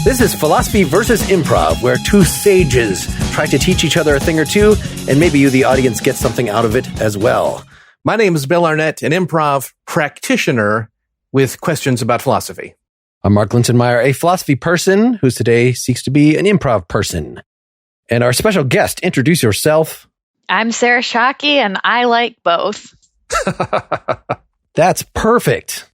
This is Philosophy versus Improv, where two sages try to teach each other a thing or two, and maybe you, the audience, get something out of it as well. My name is Bill Arnett, an improv practitioner with questions about philosophy. I'm Mark Lintonmeyer, a philosophy person who today seeks to be an improv person. And our special guest, introduce yourself. I'm Sarah Shockey, and I like both. That's perfect.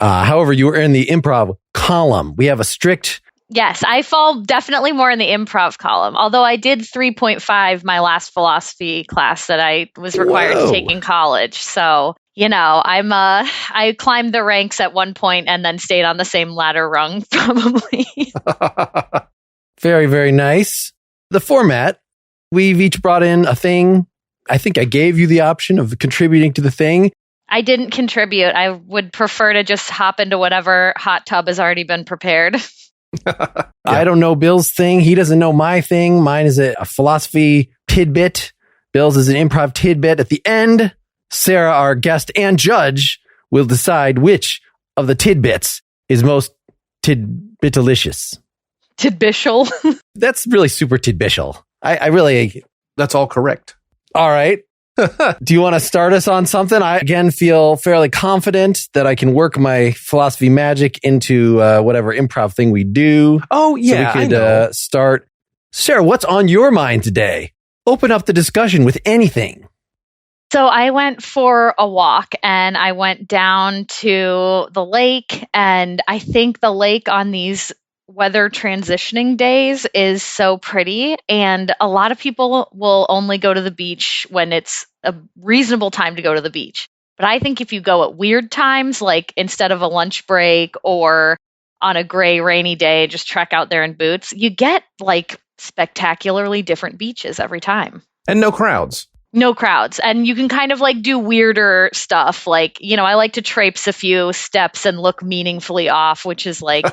However, you were in the improv column. We have a strict... Yes, I fall definitely more in the improv column, although I did 3.5 my last philosophy class that I was required to take in college. So, you know, I climbed the ranks at one point and then stayed on the same ladder rung, probably. Very, very nice. The format, we've each brought in a thing. I think I gave you the option of contributing to the thing. I didn't contribute. I would prefer to just hop into whatever hot tub has already been prepared. I don't know Bill's thing. He doesn't know my thing. Mine is a philosophy tidbit. Bill's is an improv tidbit. At the end, Sarah, our guest and judge, will decide which of the tidbits is most tidbitalicious. Tidbitial? That's really super tidbitial. I really... That's all correct. All right. Do you want to start us on something? I, again, feel fairly confident that I can work my philosophy magic into whatever improv thing we do. Oh, yeah, so we could start. Sarah, what's on your mind today? Open up the discussion with anything. So I went for a walk and I went down to the lake, and I think the lake on these weather transitioning days is so pretty, and a lot of people will only go to the beach when it's a reasonable time to go to the beach. But I think if you go at weird times, like instead of a lunch break or on a gray rainy day, just trek out there in boots, you get like spectacularly different beaches every time. And no crowds. No crowds. And you can kind of like do weirder stuff. Like, you know, I like to traipse a few steps and look meaningfully off, which is like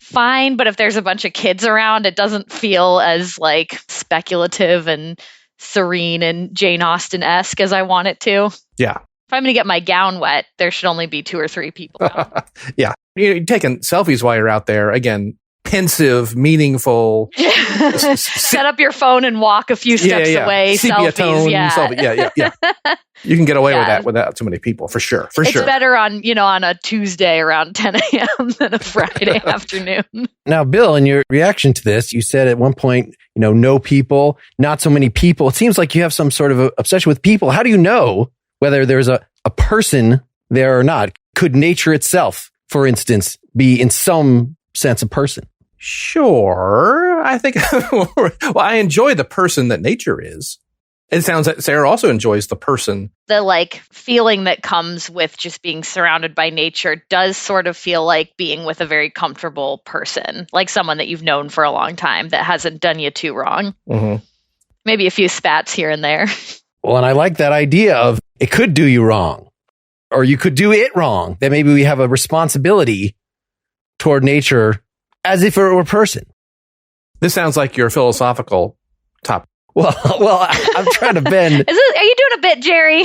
fine. But if there's a bunch of kids around, it doesn't feel as like speculative and serene and Jane Austen-esque as I want it to. Yeah. If I'm going to get my gown wet, there should only be 2 or 3 people out. Yeah. You're taking selfies while you're out there. Again, pensive, meaningful. Set up your phone and walk a few steps away. Sepia Selfies, tone, yeah. Selfie. Yeah. You can get away with that without too many people, for sure. It's better on, on a Tuesday around 10 a.m. than a Friday afternoon. Now, Bill, in your reaction to this, you said at one point, no people, not so many people. It seems like you have some sort of obsession with people. How do you know whether there's a person there or not? Could nature itself, for instance, be in some sense a person? Sure. I think, well, I enjoy the person that nature is. It sounds like Sarah also enjoys the person. The like feeling that comes with just being surrounded by nature does sort of feel like being with a very comfortable person, like someone that you've known for a long time that hasn't done you too wrong. Mm-hmm. Maybe a few spats here and there. Well, and I like that idea of it could do you wrong, or you could do it wrong. That maybe we have a responsibility toward nature as if it were a person. This sounds like your philosophical topic. Well, I'm trying to bend. Are you doing a bit, Jerry?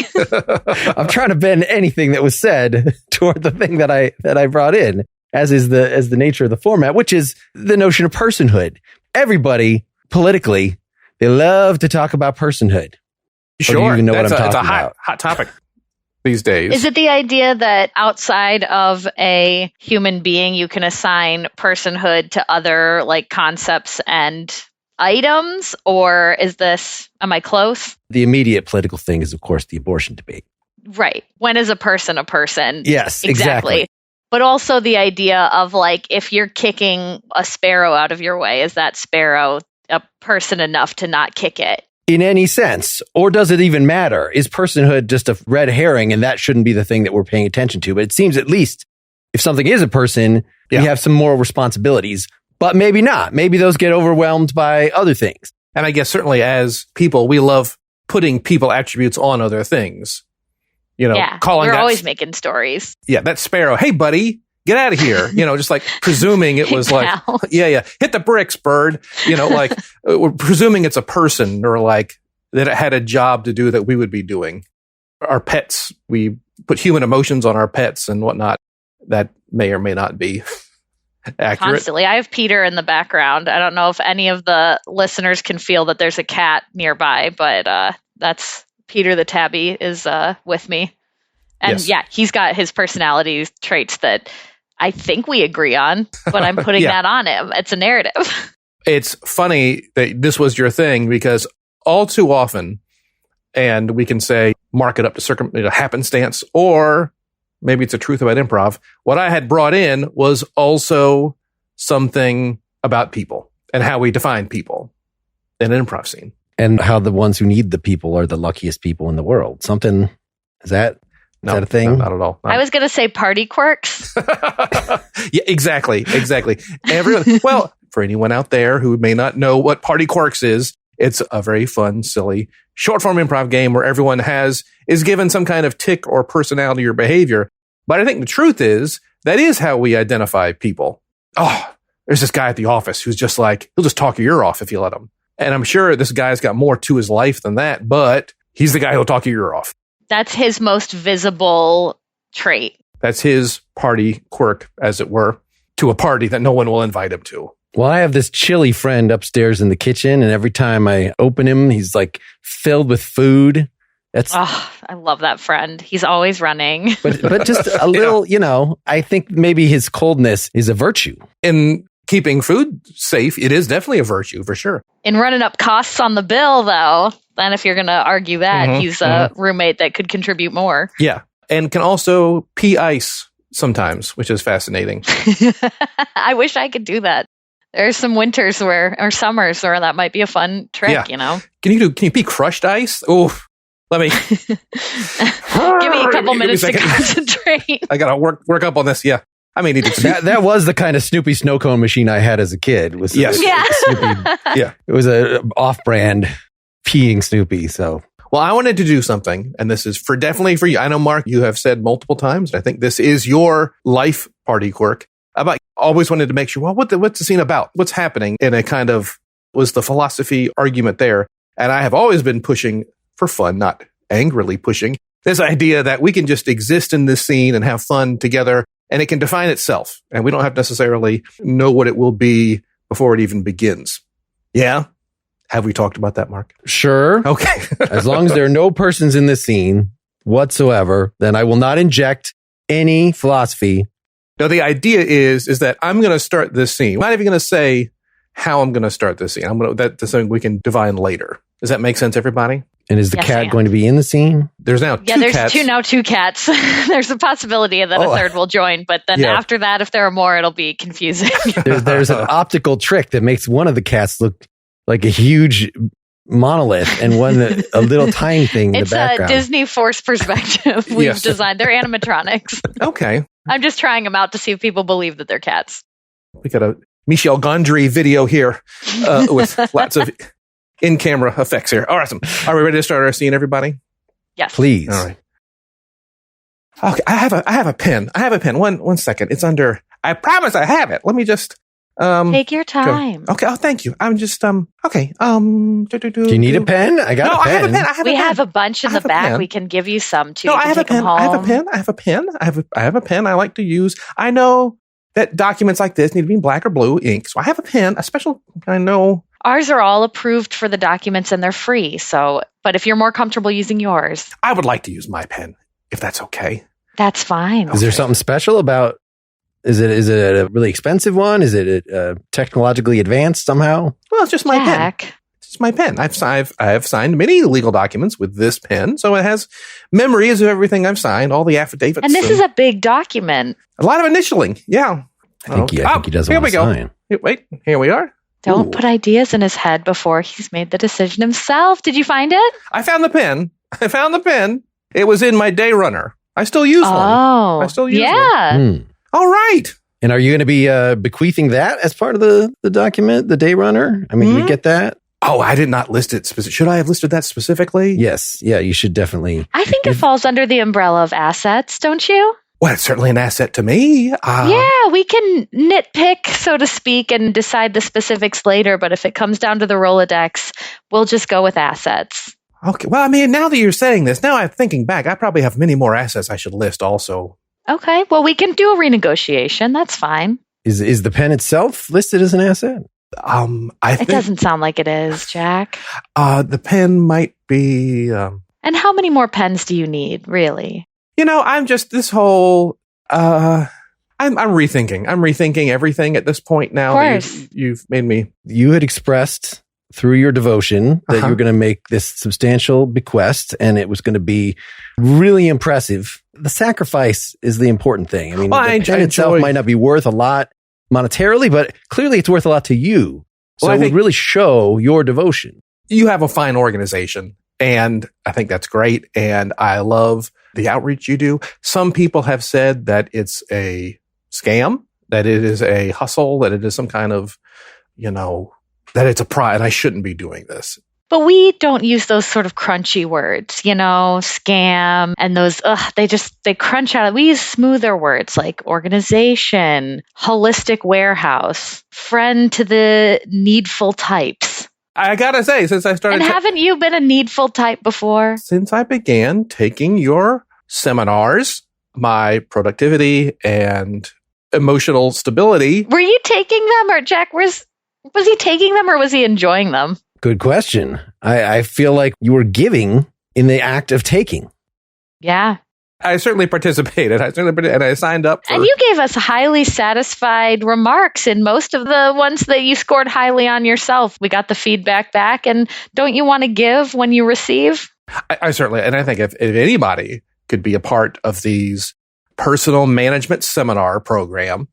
I'm trying to bend anything that was said toward the thing that I brought in, as the nature of the format, which is the notion of personhood. Everybody politically, they love to talk about personhood. Sure, do you even know what I'm talking it's a about? hot topic these days. Is it the idea that outside of a human being, you can assign personhood to other like concepts and items, or am I close? The immediate political thing is, of course, the abortion debate. Right. When is a person a person? Yes, exactly. But also the idea of like, if you're kicking a sparrow out of your way, is that sparrow a person enough to not kick it? In any sense, or does it even matter? Is personhood just a red herring, and that shouldn't be the thing that we're paying attention to? But it seems at least if something is a person, you have some moral responsibilities, but maybe not. Maybe those get overwhelmed by other things. And I guess certainly as people, we love putting people attributes on other things. Calling we're that, always making stories. Yeah, that sparrow, hey, buddy, get out of here. Just like presuming it was like, hit the bricks, bird. Like we're presuming it's a person, or like that it had a job to do that we would be doing. Our pets, we put human emotions on our pets and whatnot. That may or may not be Accurate. Constantly. I have Peter in the background. I don't know if any of the listeners can feel that there's a cat nearby, but that's Peter the tabby is with me. And Yes. he's got his personality traits that I think we agree on, but I'm putting that on him. It's a narrative. It's funny that this was your thing because all too often, and we can say mark it up to happenstance, or maybe it's a truth about improv. What I had brought in was also something about people and how we define people in an improv scene. And how the ones who need the people are the luckiest people in the world. Something, is that a thing? No, not at all. I was going to say party quirks. Yeah, exactly. Everyone, well, for anyone out there who may not know what party quirks is, it's a very fun, silly, short form improv game where everyone is given some kind of tick or personality or behavior. But I think the truth is that is how we identify people. Oh, there's this guy at the office who's just like, he'll just talk your ear off if you let him. And I'm sure this guy's got more to his life than that, but he's the guy who'll talk your ear off. That's his most visible trait. That's his party quirk, as it were, to a party that no one will invite him to. Well, I have this chilly friend upstairs in the kitchen, and every time I open him, he's like filled with food. I love that friend. He's always running. But just a little, I think maybe his coldness is a virtue. In keeping food safe, it is definitely a virtue for sure. In running up costs on the bill, though, then if you're going to argue that, he's a roommate that could contribute more. Yeah. And can also pee ice sometimes, which is fascinating. I wish I could do that. There's some winters or summers where that might be a fun trick, Can you pee crushed ice? Oh, let me. Give me a couple minutes to concentrate. I got to work up on this. Yeah. I may need to. That was the kind of Snoopy snow cone machine I had as a kid. Yes. Snoopy. Yeah. It was a off-brand peeing Snoopy. So. Well, I wanted to do something, and this is definitely for you. I know, Mark, you have said multiple times, and I think this is your life party quirk. About always wanted to make sure, well, what's the scene about? What's happening? In a kind of was the philosophy argument there, and I have always been pushing for fun, not angrily pushing this idea that we can just exist in this scene and have fun together, and it can define itself, and we don't have to necessarily know what it will be before it even begins. Yeah. Have we talked about that, Mark? Sure. Okay. As long as there are no persons in the scene whatsoever, then I will not inject any philosophy. No, the idea is that I'm going to start this scene. I'm not even going to say how I'm going to start this scene. That's something we can divine later. Does that make sense, everybody? And is the cat going to be in the scene? There's now two cats. There's two cats. There's a possibility that a third will join, but then after that, if there are more, it'll be confusing. There's an optical trick that makes one of the cats look like a huge monolith and one a little tiny thing in the background. It's a Disney Force perspective we've designed. They're animatronics. Okay. I'm just trying them out to see if people believe that they're cats. We got a Michel Gondry video here with lots of in-camera effects here. Awesome. Are we ready to start our scene, everybody? Yes. Please. All right. Okay. I have a pen. One second. It's under. I promise I have it. Let me just. Take your time. Okay. Oh, thank you. I'm just okay. Do you need a pen? I got a pen. I have a pen. We have a bunch in the back. We can give you some too. No, I have a pen. I have a pen. I like to use. I know that documents like this need to be in black or blue ink, so I have a pen. A special. I know. Ours are all approved for the documents and they're free. So, but if you're more comfortable using yours, I would like to use my pen if that's okay. That's fine. Is there something special about? Is it a really expensive one? Is it technologically advanced somehow? Well, it's just my pen. It's just my pen. I have signed many legal documents with this pen, so it has memories of everything I've signed, all the affidavits. And this is a big document. A lot of initialing. Yeah. I think he doesn't want to sign. Wait, here we are. Don't put ideas in his head before he's made the decision himself. Did you find it? I found the pen. It was in my day runner. I still use one. Oh, I still use one. All right. And are you going to be bequeathing that as part of the document, the day runner? I mean, we get that? Oh, I did not list it. Should I have listed that specifically? Yes. Yeah, you should definitely. I think it falls under the umbrella of assets, don't you? Well, it's certainly an asset to me. Yeah, we can nitpick, so to speak, and decide the specifics later. But if it comes down to the Rolodex, we'll just go with assets. Okay. Well, I mean, now that you're saying this, now I'm thinking back, I probably have many more assets I should list also. Okay. Well, we can do a renegotiation. That's fine. Is the pen itself listed as an asset? I think It doesn't sound like it is, Jack. the pen might be. And how many more pens do you need, really? I'm just this whole. I'm rethinking. I'm rethinking everything at this point now. Of course. That you've made me. You had expressed through your devotion that you were going to make this substantial bequest, and it was going to be really impressive. The sacrifice is the important thing. I mean, the pen itself might not be worth a lot monetarily, but clearly it's worth a lot to you. So it would really show your devotion. You have a fine organization, and I think that's great. And I love the outreach you do. Some people have said that it's a scam, that it is a hustle, that it is some kind of, that it's a pride. I shouldn't be doing this. But we don't use those sort of crunchy words, scam and those, they crunch out. We use smoother words like organization, holistic warehouse, friend to the needful types. I gotta say, since I started... And haven't you been a needful type before? Since I began taking your seminars, my productivity and emotional stability... Were you taking them, or Jack, was he taking them, or was he enjoying them? Good question. I feel like you were giving in the act of taking. Yeah. I certainly participated. And I signed up for... And you gave us highly satisfied remarks in most of the ones that you scored highly on yourself. We got the feedback back. And don't you want to give when you receive? I certainly, and I think if anybody could be a part of these personal management seminar program...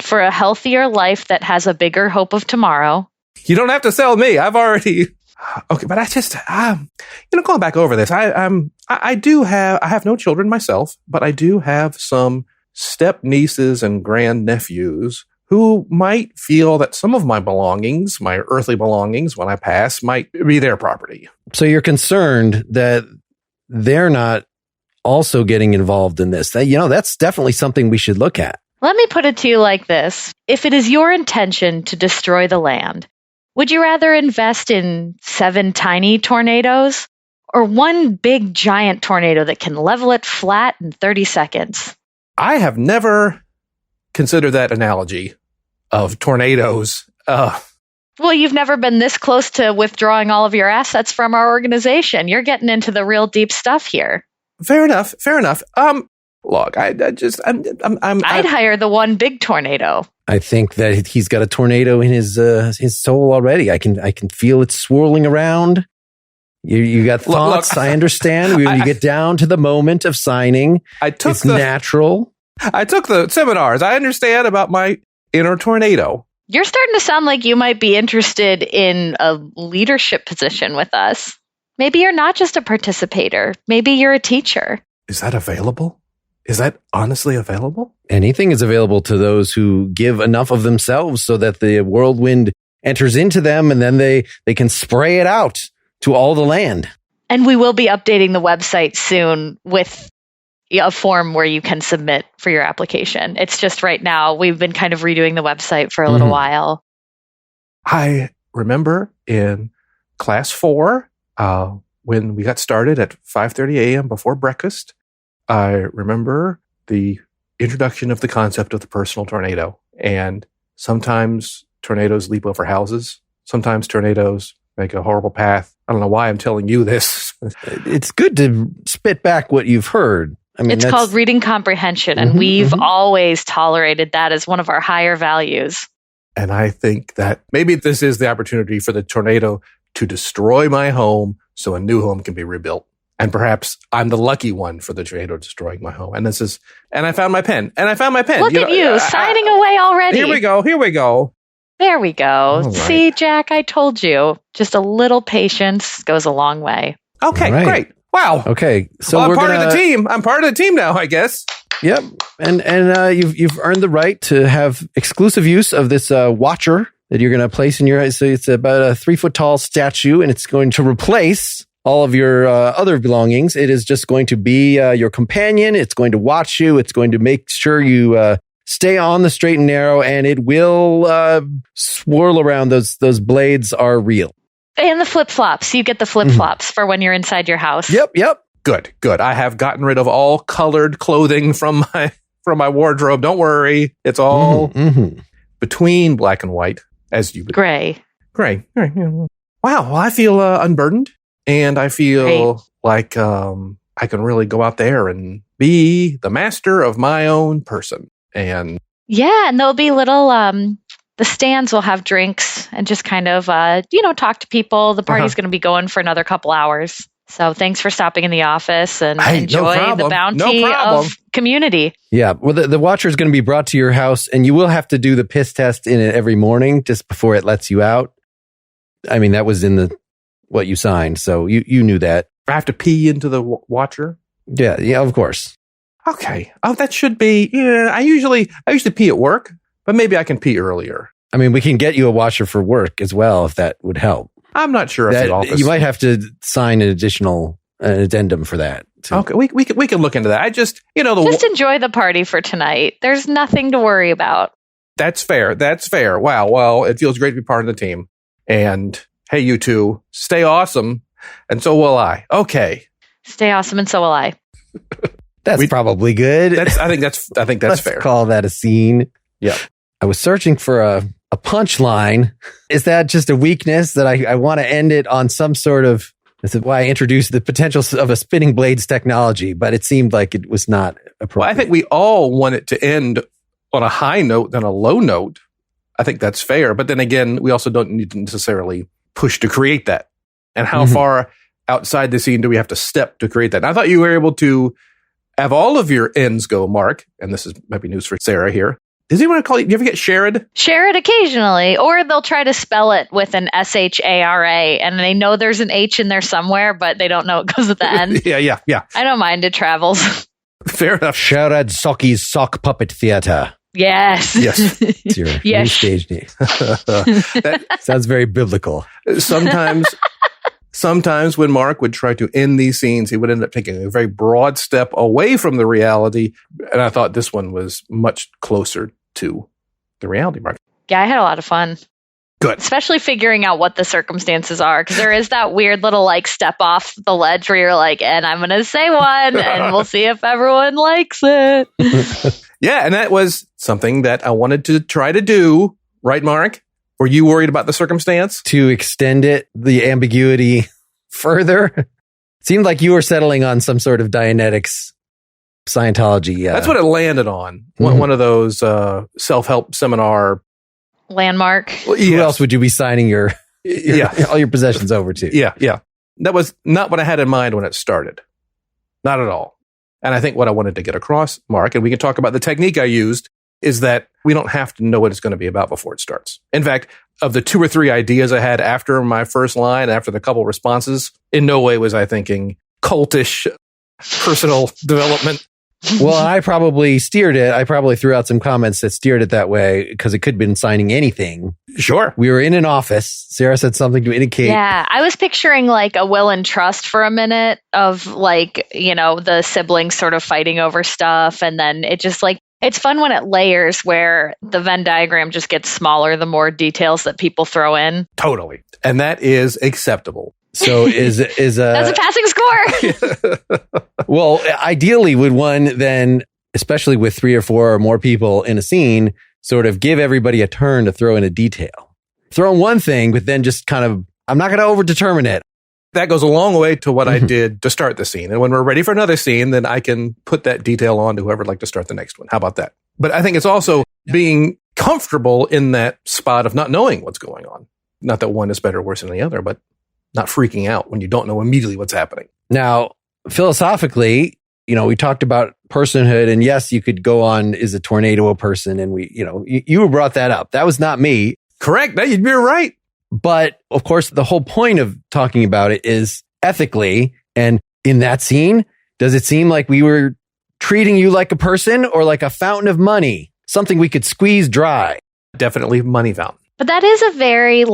For a healthier life that has a bigger hope of tomorrow. You don't have to sell me. I've already... Okay, but I just, going back over this, I have no children myself, but I do have some step nieces and grand nephews who might feel that some of my belongings, my earthly belongings, when I pass, might be their property. So you're concerned that they're not also getting involved in this. That's definitely something we should look at. Let me put it to you like this. If it is your intention to destroy the land, would you rather invest in 7 tiny tornadoes or one big giant tornado that can level it flat in 30 seconds? I have never considered that analogy of tornadoes. Well, you've never been this close to withdrawing all of your assets from our organization. You're getting into the real deep stuff here. Fair enough. Look, I'd hire the one big tornado. I think that he's got a tornado in his soul already. I can feel it swirling around. You got thoughts. Look, I understand. When you get down to the moment of signing, it's natural. I took the seminars. I understand about my inner tornado. You're starting to sound like you might be interested in a leadership position with us. Maybe you're not just a participator. Maybe you're a teacher. Is that available? Is that honestly available? Anything is available to those who give enough of themselves so that the whirlwind enters into them, and then they can spray it out to all the land. And we will be updating the website soon with a form where you can submit for your application. It's just right now, we've been kind of redoing the website for a little while. I remember in class 4, when we got started at 5:30 a.m. before breakfast, I remember the introduction of the concept of the personal tornado. And sometimes tornadoes leap over houses. Sometimes tornadoes make a horrible path. I don't know why I'm telling you this. It's good to spit back what you've heard. I mean, it's called reading comprehension, and we've always tolerated that as one of our higher values. And I think that maybe this is the opportunity for the tornado to destroy my home so a new home can be rebuilt. And perhaps I'm the lucky one for the tornado destroying my home. And I found my pen. Look at you signing away already. Here we go. There we go. Right. See, Jack, I told you. Just a little patience goes a long way. Okay, great. Wow. Okay. So I'm part of the team. I'm part of the team now, I guess. Yep. And you've earned the right to have exclusive use of this watcher that you're going to place in your. So it's about a 3-foot tall statue, and it's going to replace all of your other belongings. It is just going to be your companion. It's going to watch you. It's going to make sure you stay on the straight and narrow, and it will swirl around. Those blades are real. And the flip-flops. You get the flip-flops for when you're inside your house. Yep. Good. I have gotten rid of all colored clothing from from my wardrobe. Don't worry. It's all between black and white, as you would. Gray. Wow. Well, I feel unburdened, and I feel like I can really go out there and be the master of my own person. And there'll be little, the stands will have drinks and just kind of, talk to people. The party's going to be going for another couple hours. So thanks for stopping in the office and enjoy the bounty of community. Yeah. Well, the watcher is going to be brought to your house, and you will have to do the piss test in it every morning just before it lets you out. I mean, that was in what you signed. So you knew that. I have to pee into the watcher? Yeah, of course. Okay. Oh, that should be. Yeah, I usually pee at work, but maybe I can pee earlier. I mean, we can get you a watcher for work as well if that would help. I'm not sure if the office. You might have to sign an addendum for that. Okay, we can look into that. I just just enjoy the party for tonight. There's nothing to worry about. That's fair. Wow. Well, it feels great to be part of the team. And hey, you two, stay awesome, and so will I. Okay. Stay awesome, and so will I. That's probably good. I think that's Let's fair. Call that a scene. Yeah. I was searching for a punchline. Is that just a weakness that I want to end it on some sort of? This is why I introduced the potential of a spinning blades technology, but it seemed like it was not appropriate. Well, I think we all want it to end on a high note than a low note. I think that's fair. But then again, we also don't need to necessarily push to create that. And how far outside the scene do we have to step to create that? And I thought you were able to have all of your ends go, Mark. And this might be news for Sarah here. Does anyone call you? Do you ever get Sherrod? Sherrod occasionally, or they'll try to spell it with an S-H-A-R-A, and they know there's an H in there somewhere, but they don't know it goes at the end. Yeah. I don't mind, it travels. Fair enough. Sherrod Shockey's Sock Puppet Theater. Yes. It's your new stage name. That sounds very biblical. Sometimes when Mark would try to end these scenes, he would end up taking a very broad step away from the reality. And I thought this one was much closer to the reality, Mark. Yeah, I had a lot of fun. Good. Especially figuring out what the circumstances are, because there is that weird little step off the ledge where you're like, and I'm going to say one, and we'll see if everyone likes it. Yeah, and that was something that I wanted to try to do. Right, Mark? Were you worried about the circumstance? To extend the ambiguity further? Seemed like you were settling on some sort of Dianetics Scientology. That's what it landed on. One of those self-help seminar. Landmark. Well, who else would you be signing all your possessions over to? Yeah. That was not what I had in mind when it started. Not at all. And I think what I wanted to get across, Mark, and we can talk about the technique I used, is that we don't have to know what it's going to be about before it starts. In fact, of the 2 or 3 ideas I had after my first line, after the couple responses, in no way was I thinking cultish personal development. Well, I probably steered it. I probably threw out some comments that steered it that way because it could have been signing anything. Sure. We were in an office. Sarah said something to indicate. Yeah, I was picturing a will and trust for a minute of the siblings sort of fighting over stuff. And then it just it's fun when it layers where the Venn diagram just gets smaller the more details that people throw in. Totally. And that is acceptable. So is that's a passing score. Well, ideally would one then, especially with 3 or 4 or more people in a scene, sort of give everybody a turn to throw in a detail. Throw in one thing, but then just kind of, I'm not going to overdetermine it. That goes a long way to what I did to start the scene. And when we're ready for another scene, then I can put that detail on to whoever would like to start the next one. How about that? But I think it's also being comfortable in that spot of not knowing what's going on. Not that one is better or worse than the other, but not freaking out when you don't know immediately what's happening. Now, philosophically, we talked about personhood, and yes, you could go on, is a tornado a person? And you brought that up. That was not me. Correct. You're right. But of course, the whole point of talking about it is ethically. And in that scene, does it seem like we were treating you like a person or like a fountain of money? Something we could squeeze dry? Definitely money fountain. But that is a very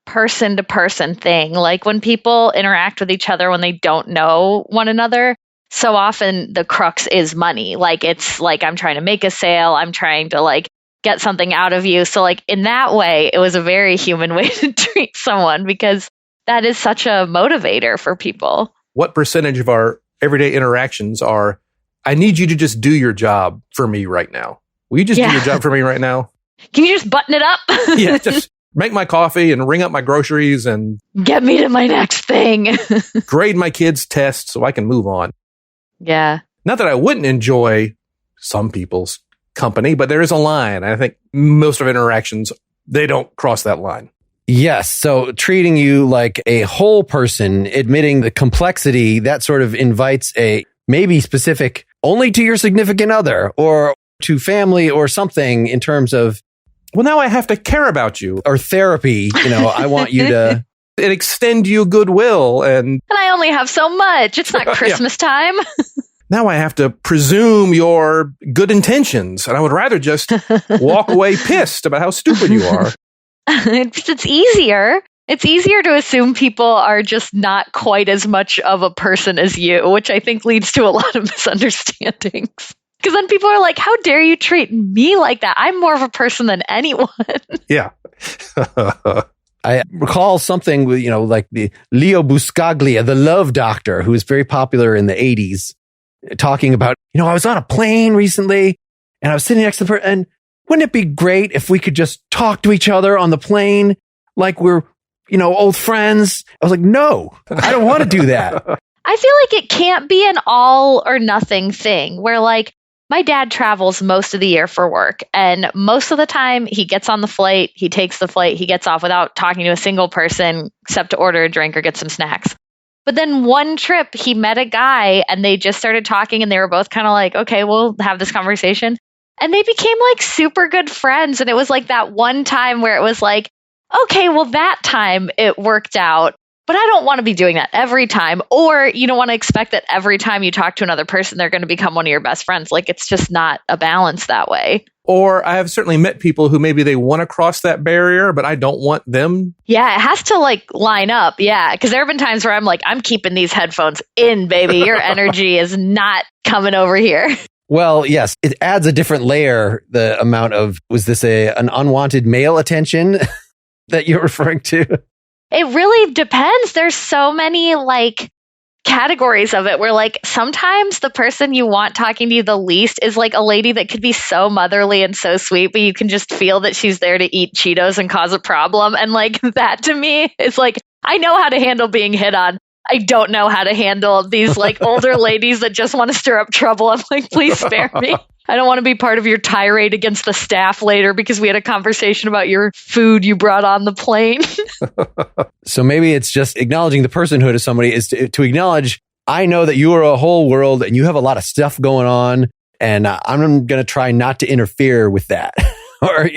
person to person thing. When people interact with each other when they don't know one another, so often the crux is money. It's I'm trying to make a sale. I'm trying to get something out of you. So in that way, it was a very human way to treat someone because that is such a motivator for people. What percentage of our everyday interactions are I need you to just do your job for me right now. Will you just do your job for me right now? Can you just button it up? Yeah, just make my coffee and ring up my groceries and get me to my next thing. grade my kids' tests so I can move on. Yeah. Not that I wouldn't enjoy some people's company, but there is a line. I think most of interactions, they don't cross that line. Yes. So treating you like a whole person, admitting the complexity, that sort of invites a maybe specific only to your significant other or to family or something in terms of, well, now I have to care about you. Or therapy. I want you to and extend you goodwill. And I only have so much. It's not Christmas time. Now I have to presume your good intentions. And I would rather just walk away pissed about how stupid you are. It's easier. It's easier to assume people are just not quite as much of a person as you, which I think leads to a lot of misunderstandings. Because then people are like, how dare you treat me like that? I'm more of a person than anyone. Yeah. I recall something with, like the Leo Buscaglia, the love doctor, who was very popular in the 80s, talking about, I was on a plane recently and I was sitting next to the person, and wouldn't it be great if we could just talk to each other on the plane like we're, old friends? I was like, no, I don't want to do that. I feel like it can't be an all or nothing thing where like my dad travels most of the year for work, and most of the time he gets on the flight, he takes the flight, he gets off without talking to a single person except to order a drink or get some snacks. But then one trip he met a guy and they just started talking and they were both kind of like, okay, we'll have this conversation. And they became like super good friends. And it was like that one time where it was like, okay, well, that time it worked out. But I don't want to be doing that every time. Or you don't want to expect that every time you talk to another person, they're going to become one of your best friends. Like, it's just not a balance that way. Or I have certainly met people who maybe they want to cross that barrier, but I don't want them. Yeah, it has to like line up. Yeah, because there have been times where I'm like, I'm keeping these headphones in, baby. Your energy is not coming over here. Well, yes, it adds a different layer. The amount of, was this an unwanted male attention that you're referring to? It really depends. There's so many like categories of it where like sometimes the person you want talking to you the least is like a lady that could be so motherly and so sweet, but you can just feel that she's there to eat Cheetos and cause a problem. And like that to me is like, I know how to handle being hit on. I don't know how to handle these like older ladies that just want to stir up trouble. I'm like, please spare me. I don't want to be part of your tirade against the staff later because we had a conversation about your food you brought on the plane. So maybe it's just acknowledging the personhood of somebody is to acknowledge, I know that you are a whole world and you have a lot of stuff going on, and I'm going to try not to interfere with that. Or,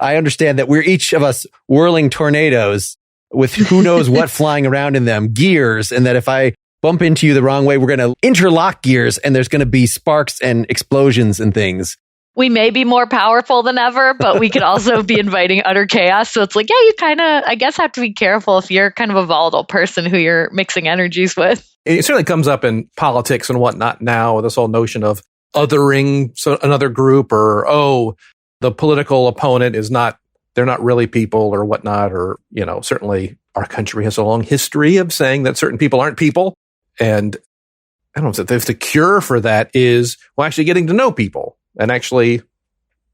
I understand that we're each of us whirling tornadoes with who knows what flying around in them, gears, and that if I bump into you the wrong way, we're going to interlock gears and there's going to be sparks and explosions and things. We may be more powerful than ever, but we could also be inviting utter chaos. So it's like, yeah, you kind of, I guess, have to be careful if you're kind of a volatile person who you're mixing energies with. It certainly comes up in politics and whatnot now, this whole notion of othering another group, or, the political opponent is not, they're not really people or whatnot, or, certainly our country has a long history of saying that certain people aren't people. And I don't know if the cure for that is, actually getting to know people and actually,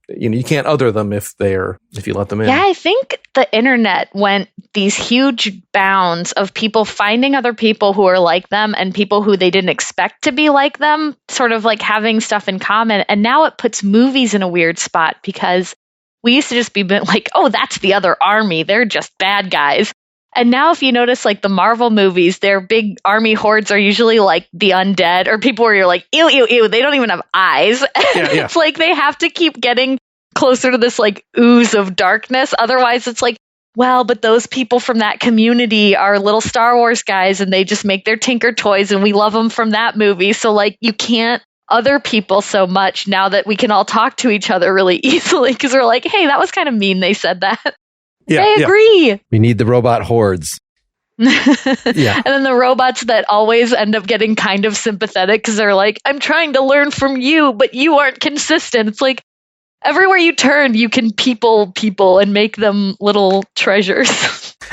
you can't other them if you let them in. Yeah, I think the internet went these huge bounds of people finding other people who are like them and people who they didn't expect to be like them, sort of like having stuff in common. And now it puts movies in a weird spot because we used to just be like, oh, that's the other army. They're just bad guys. And now if you notice like the Marvel movies, their big army hordes are usually like the undead or people where you're like, ew, ew, ew. They don't even have eyes. Yeah. It's like they have to keep getting closer to this like ooze of darkness. Otherwise it's like, well, but those people from that community are little Star Wars guys and they just make their Tinker toys and we love them from that movie. So like you can't other people so much now that we can all talk to each other really easily because we're like, hey, that was kind of mean they said that. Yeah, I agree. We need the robot hordes. Yeah. And then the robots that always end up getting kind of sympathetic because they're like, I'm trying to learn from you, but you aren't consistent. It's like everywhere you turn, you can people and make them little treasures.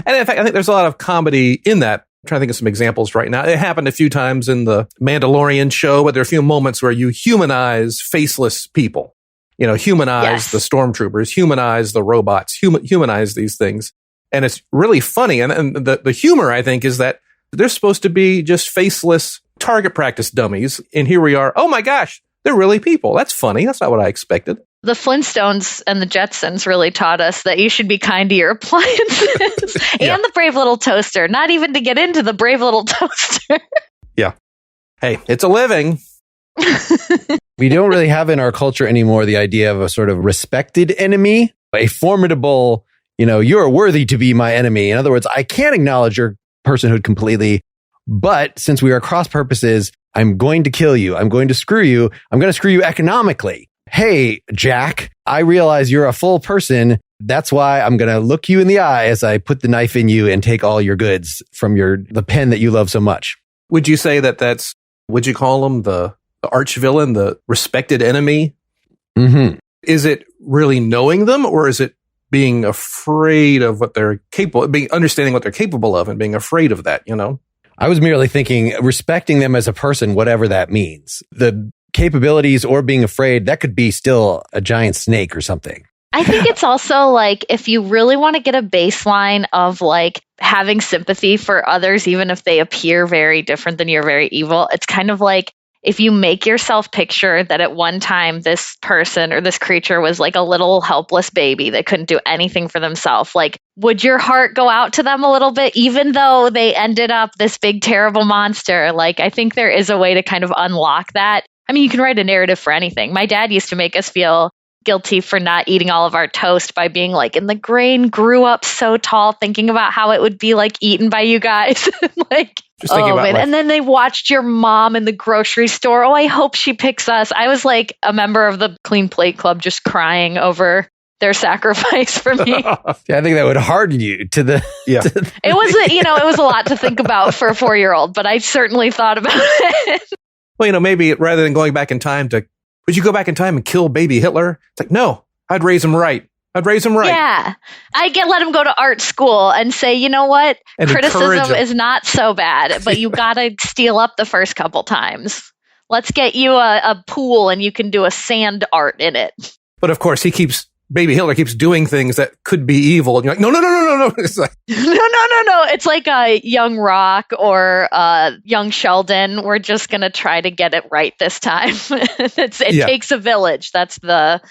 And in fact, I think there's a lot of comedy in that trying to think of some examples right now. It happened a few times in the Mandalorian show, but there are a few moments where you humanize faceless people. Humanize the stormtroopers, humanize the robots, humanize these things. And it's really funny. And the humor, I think, is that they're supposed to be just faceless target practice dummies. And here we are. Oh my gosh, they're really people. That's funny. That's not what I expected. The Flintstones and the Jetsons really taught us that you should be kind to your appliances and the brave little toaster, not even to get into the brave little toaster. Yeah. Hey, it's a living. We don't really have in our culture anymore the idea of a sort of respected enemy, a formidable, you're worthy to be my enemy. In other words, I can't acknowledge your personhood completely, but since we are cross purposes, I'm going to kill you. I'm going to screw you. I'm going to screw you economically. Hey, Jack, I realize you're a full person. That's why I'm going to look you in the eye as I put the knife in you and take all your goods from the pen that you love so much. Would you say would you call them the arch villain, the respected enemy? Mm-hmm. Is it really knowing them, or is it being afraid of what they're capable of, understanding what they're capable of and being afraid of that, I was merely thinking respecting them as a person, whatever that means. The capabilities or being afraid, that could be still a giant snake or something. I think it's also like if you really want to get a baseline of like having sympathy for others, even if they appear very different than you're very evil, it's kind of like if you make yourself picture that at one time this person or this creature was like a little helpless baby that couldn't do anything for themselves, like would your heart go out to them a little bit, even though they ended up this big, terrible monster? Like I think there is a way to kind of unlock that. I mean, you can write a narrative for anything. My dad used to make us feel guilty for not eating all of our toast by being like, and the grain grew up so tall, thinking about how it would be like eaten by you guys. Like, oh man. And then they watched your mom in the grocery store. Oh, I hope she picks us. I was like a member of the Clean Plate Club just crying over their sacrifice for me. Yeah, I think that would harden you to the... Yeah. It was a lot to think about for a 4-year-old, but I certainly thought about it. Well, maybe rather than going back in time would you go back in time and kill baby Hitler? It's like, no, I'd raise him right. Yeah. I'd let him go to art school and say, you know what? And criticism is not so bad, but you got to steal up the first couple times. Let's get you a pool and you can do a sand art in it. But of course, baby Hitler keeps doing things that could be evil. And you're like, no. It's like, no. It's like a young Rock or young Sheldon. We're just going to try to get it right this time. It takes a village. That's the,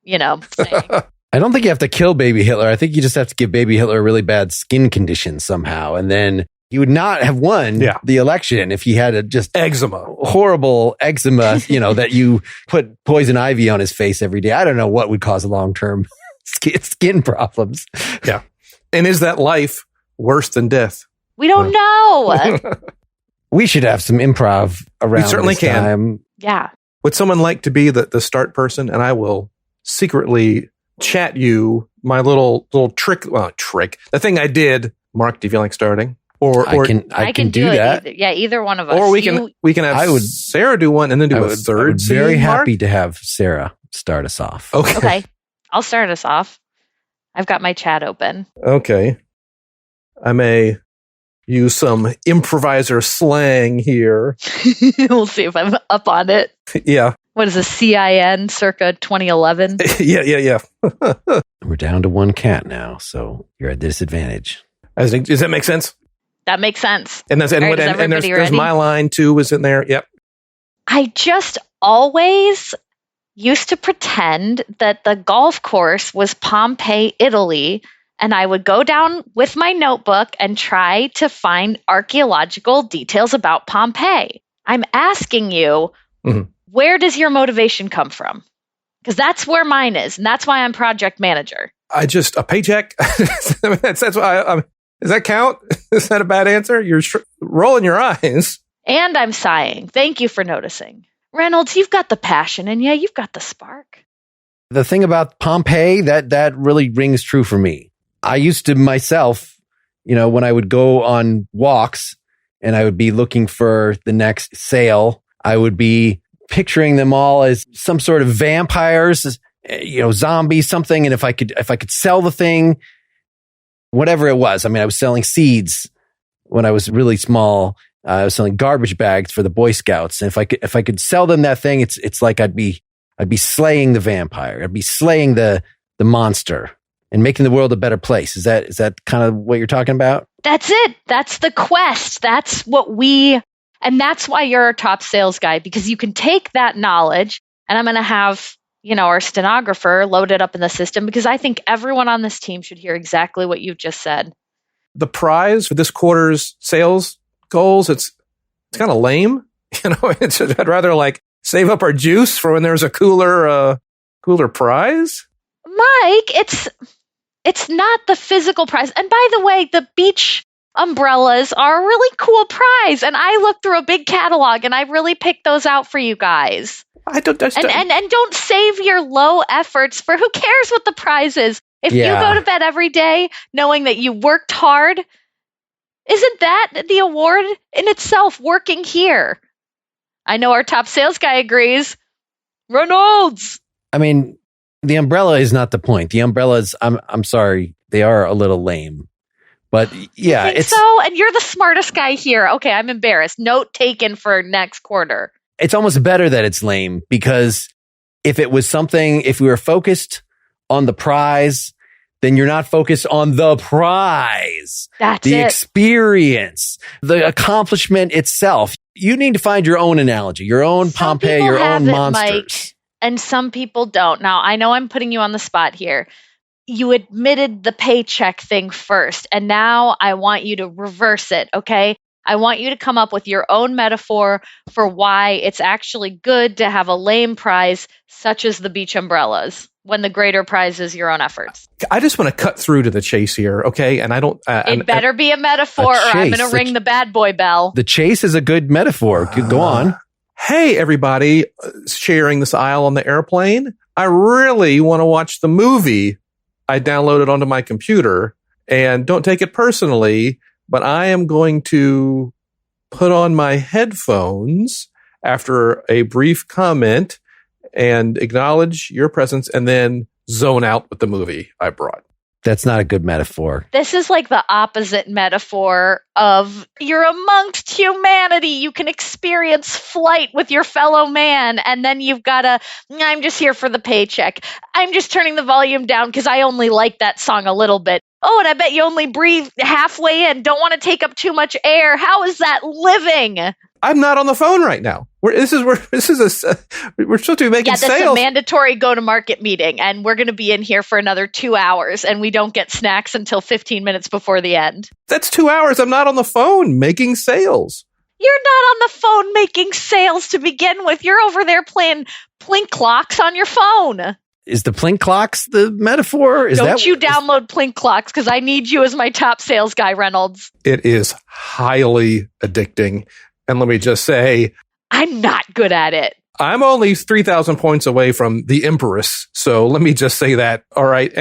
saying. I don't think you have to kill baby Hitler. I think you just have to give baby Hitler a really bad skin condition somehow. And then he would not have won the election if he had horrible eczema, that you put poison ivy on his face every day. I don't know what would cause long-term skin problems. Yeah. And is that life worse than death? We don't know. We should have some improv around. We certainly can. Time. Yeah. Would someone like to be the start person? And I will secretly chat you my little trick. The thing I did. Mark, do you feel like starting? Or I can do that. Either one of us. Or we can have Sarah do one and then do a third. I would very happy to have Sarah start us off. Okay. I'll start us off. I've got my chat open. Okay. I may use some improviser slang here. We'll see if I'm up on it. Yeah. What is a CIN circa 2011? Yeah. We're down to one cat now, so you're at disadvantage. Does that make sense? That makes sense. And there's my line too was in there. Yep. I just always used to pretend that the golf course was Pompeii, Italy, and I would go down with my notebook and try to find archaeological details about Pompeii. I'm asking you, where does your motivation come from? Because that's where mine is, and that's why I'm project manager. A paycheck. That's why does that count? Is that a bad answer? You're rolling your eyes. And I'm sighing. Thank you for noticing. Reynolds, you've got the passion, and yeah, you've got the spark. The thing about Pompeii, that really rings true for me. I used to myself, when I would go on walks and I would be looking for the next sale, I would be picturing them all as some sort of vampires, zombies, something. And if I could sell the thing, whatever it was, I was selling seeds, when I was really small. I was selling garbage bags for the Boy Scouts, and if I could sell them that thing, it's like I'd be slaying the vampire. I'd be slaying the monster and making the world a better place. Is that kind of what you're talking about? That's it. That's the quest. That's and that's why you're our top sales guy, because you can take that knowledge, and I'm going to have, our stenographer load it up in the system, because I think everyone on this team should hear exactly what you've just said. The prize for this quarter's sales goals, it's kind of lame. I'd rather save up our juice for when there's a cooler prize. Mike, it's not the physical prize. And by the way, the beach umbrellas are a really cool prize. And I looked through a big catalog and I really picked those out for you guys. And don't save your low efforts for who cares what the prize is. If you go to bed every day knowing that you worked hard, isn't that the award in itself, working here? I know our top sales guy agrees. Reynolds! I mean, the umbrella is not the point. The umbrellas, I'm sorry, they are a little lame. But yeah, it's so. And you're the smartest guy here. Okay, I'm embarrassed. Note taken for next quarter. It's almost better that it's lame, because if we were focused on the prize, then you're not focused on the prize. That's the experience, the accomplishment itself. You need to find your own analogy, your own Pompeii, your own monsters. Mike, and some people don't. Now, I know I'm putting you on the spot here. You admitted the paycheck thing first, and now I want you to reverse it, okay? I want you to come up with your own metaphor for why it's actually good to have a lame prize such as the beach umbrellas, when the greater prize is your own efforts. I just want to cut through to the chase here, okay? And I don't... it better be a metaphor, or I'm going to ring the bad boy bell. The chase is a good metaphor. Go on. Hey, everybody sharing this aisle on the airplane. I really want to watch the movie I downloaded onto my computer. And don't take it personally, but I am going to put on my headphones after a brief comment and acknowledge your presence, and then zone out with the movie I brought. That's not a good metaphor. This is like the opposite metaphor of you're amongst humanity. You can experience flight with your fellow man. And then you've got I'm just here for the paycheck. I'm just turning the volume down because I only like that song a little bit. Oh, and I bet you only breathe halfway in. Don't want to take up too much air. How is that living? I'm not on the phone right now. We're supposed to be making sales. That's a mandatory go-to-market meeting, and we're going to be in here for another 2 hours, and we don't get snacks until 15 minutes before the end. That's 2 hours. I'm not on the phone making sales. You're not on the phone making sales to begin with. You're over there playing plink clocks on your phone. Is the plink clocks the metaphor? Don't you download plink clocks, because I need you as my top sales guy, Reynolds. It is highly addicting. And let me just say, I'm not good at it. I'm only 3,000 points away from the Empress. So let me just say that. All right.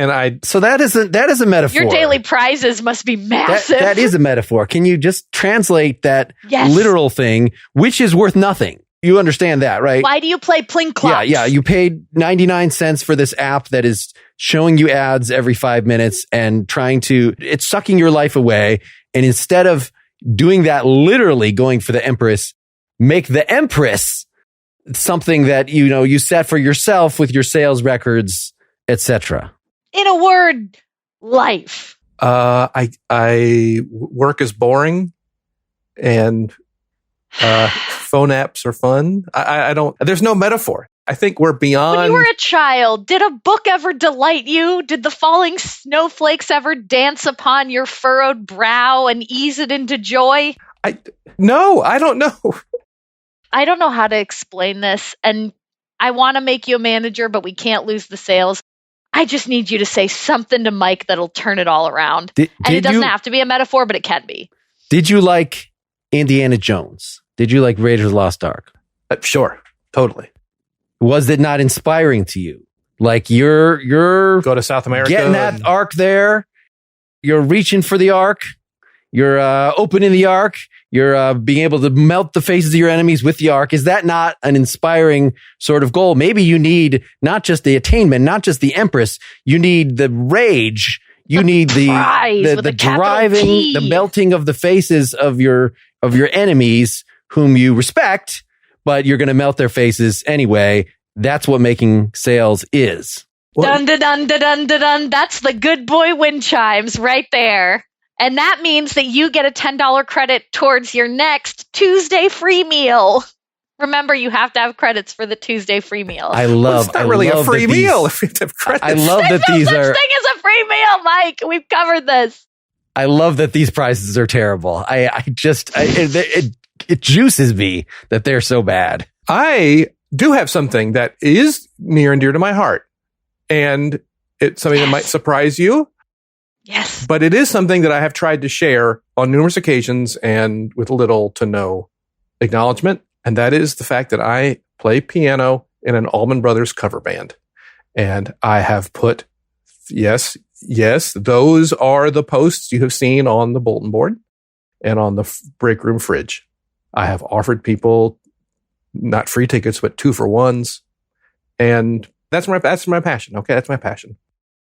So that is a metaphor. Your daily prizes must be massive. That is a metaphor. Can you just translate that literal thing, which is worth nothing? You understand that, right? Why do you play plink clocks? Yeah. You paid 99 cents for this app that is showing you ads every 5 minutes and it's sucking your life away. And instead of doing that, literally going for the Empress, make the Empress something that, you set for yourself with your sales records, etc. In a word, life. I work is boring, and phone apps are fun. I don't, there's no metaphor. I think we're beyond. When you were a child, did a book ever delight you? Did the falling snowflakes ever dance upon your furrowed brow and ease it into joy? No, I don't know. I don't know how to explain this, and I want to make you a manager, but we can't lose the sales. I just need you to say something to Mike that'll turn it all around. And it doesn't have to be a metaphor, but it can be. Did you like Indiana Jones? Did you like Raiders of the Lost Ark? Sure, totally. Was it not inspiring to you? Like you're go to South America, getting that ark there. You're reaching for the ark. You're opening the ark. You're being able to melt the faces of your enemies with the ark. Is that not an inspiring sort of goal? Maybe you need not just the attainment, not just the Empress. You need the rage. You need the the driving, T. the melting of the faces of your enemies whom you respect, but you're going to melt their faces anyway. That's what making sales is. Dun, dun, dun, dun, dun, dun, dun. That's the good boy wind chimes right there. And that means that you get a $10 credit towards your next Tuesday free meal. Remember, you have to have credits for the Tuesday free meal. It's not really a free meal if you have to have credits. I love that There's these no are. such thing as a free meal, Mike. We've covered this. I love that these prices are terrible. It juices me that they're so bad. I do have something that is near and dear to my heart. And it's something that might surprise you. Yes. But it is something that I have tried to share on numerous occasions and with little to no acknowledgement. And that is the fact that I play piano in an Allman Brothers cover band. And I have put, yes, those are the posts you have seen on the bulletin board and on the break room fridge. I have offered people not free tickets, but 2-for-1s. And that's my passion. Okay. That's my passion.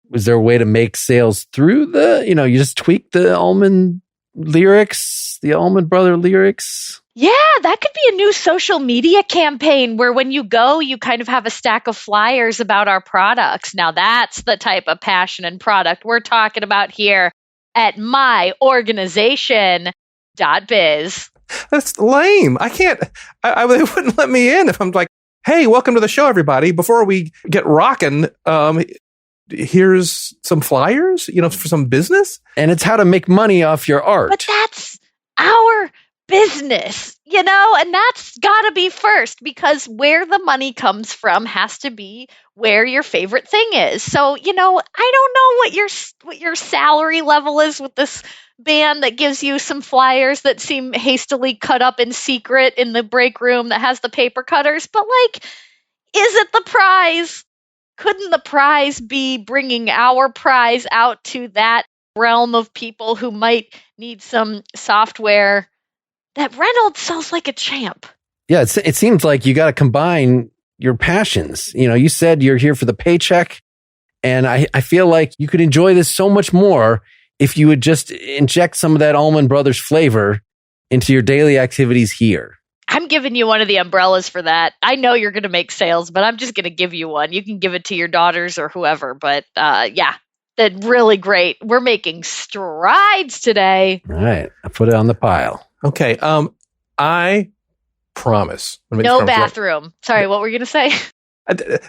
Was there a way to make sales through you just tweak the Allman lyrics, the Allman Brother lyrics? Yeah, that could be a new social media campaign where when you go, you kind of have a stack of flyers about our products. Now that's the type of passion and product we're talking about here at myorganization.biz. That's lame. I can't, they wouldn't let me in if I'm like, hey, welcome to the show, everybody. Before we get rocking, here's some flyers, for some business. And it's how to make money off your art. But that's our business, and that's got to be first, because where the money comes from has to be where your favorite thing is. So, I don't know what your salary level is with this band that gives you some flyers that seem hastily cut up in secret in the break room that has the paper cutters, but is it the prize? Couldn't the prize be bringing our prize out to that realm of people who might need some software that Reynolds sells like a champ? Yeah, it seems like you got to combine your passions. You said you're here for the paycheck, and I feel like you could enjoy this so much more if you would just inject some of that Allman Brothers flavor into your daily activities here. I'm giving you one of the umbrellas for that. I know you're going to make sales, but I'm just going to give you one. You can give it to your daughters or whoever. But that's really great. We're making strides today. All right. I put it on the pile. Okay. I promise. No bathroom. Sorry, what were you going to say?